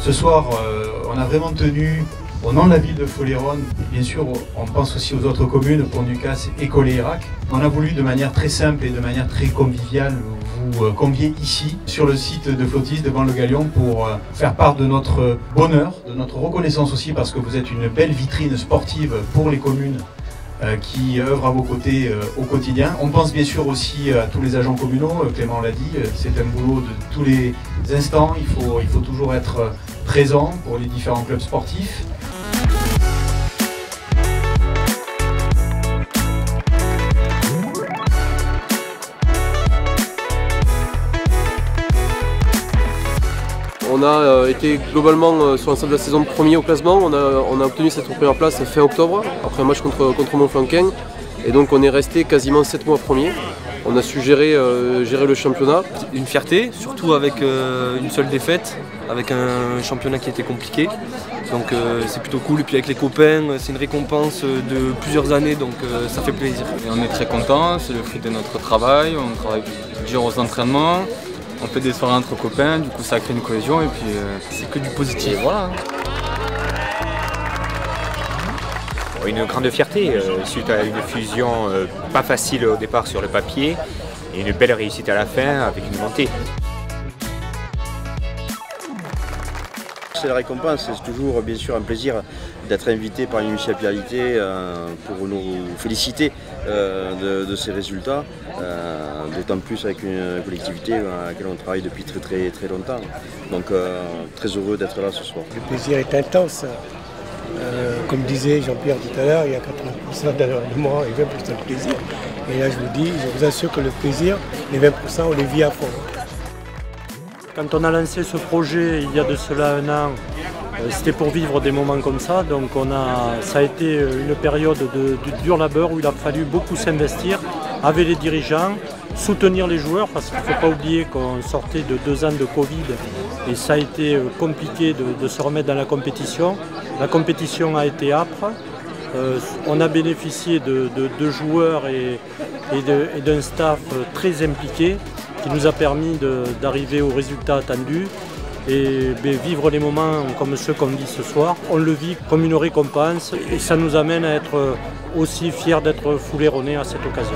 Ce soir, on a vraiment tenu au nom de la ville de Foléronne. Bien sûr, on pense aussi aux autres communes, Pont-du-Casse et Collé-Hérac. On a voulu de manière très simple et de manière très conviviale vous convier ici, sur le site de Flotis, devant le Galion, pour faire part de notre bonheur, de notre reconnaissance aussi, parce que vous êtes une belle vitrine sportive pour les communes qui œuvrent à vos côtés au quotidien. On pense bien sûr aussi à tous les agents communaux, Clément l'a dit, c'est un boulot de tous les instants, il faut toujours être présent pour les différents clubs sportifs. On a été globalement sur l'ensemble de la saison premier au classement. On a obtenu cette première place fin octobre, après un match contre Montflanquin. Et donc on est resté quasiment 7 mois premier. On a su gérer le championnat. Une fierté, surtout avec une seule défaite, avec un championnat qui était compliqué. Donc c'est plutôt cool. Et puis avec les copains, c'est une récompense de plusieurs années, donc ça fait plaisir. Et on est très contents, c'est le fruit de notre travail. On travaille dur aux entraînements. On fait des soirées entre copains, du coup ça crée une cohésion et puis c'est que du positif. Et voilà. Une grande fierté suite à une fusion pas facile au départ sur le papier et une belle réussite à la fin avec une montée. C'est la récompense, c'est toujours bien sûr un plaisir d'être invité par une municipalité pour nous féliciter de ces résultats, d'autant plus avec une collectivité à laquelle on travaille depuis très longtemps. Donc très heureux d'être là ce soir. Le plaisir est intense. Comme disait Jean-Pierre tout à l'heure, il y a 80% d'allègement et 20% de plaisir. Et là je vous dis, je vous assure que le plaisir, les 20% on les vit à fond. Quand on a lancé ce projet il y a de cela un an, c'était pour vivre des moments comme ça. Donc ça a été une période de dur labeur où il a fallu beaucoup s'investir avec les dirigeants, soutenir les joueurs parce qu'il ne faut pas oublier qu'on sortait de 2 ans de Covid et ça a été compliqué de se remettre dans la compétition. La compétition a été âpre. On a bénéficié de joueurs et d'un staff très impliqué qui nous a permis d'arriver aux résultats attendus et vivre les moments comme ceux qu'on vit ce soir. On le vit comme une récompense et ça nous amène à être aussi fiers d'être Fouléronnais à cette occasion.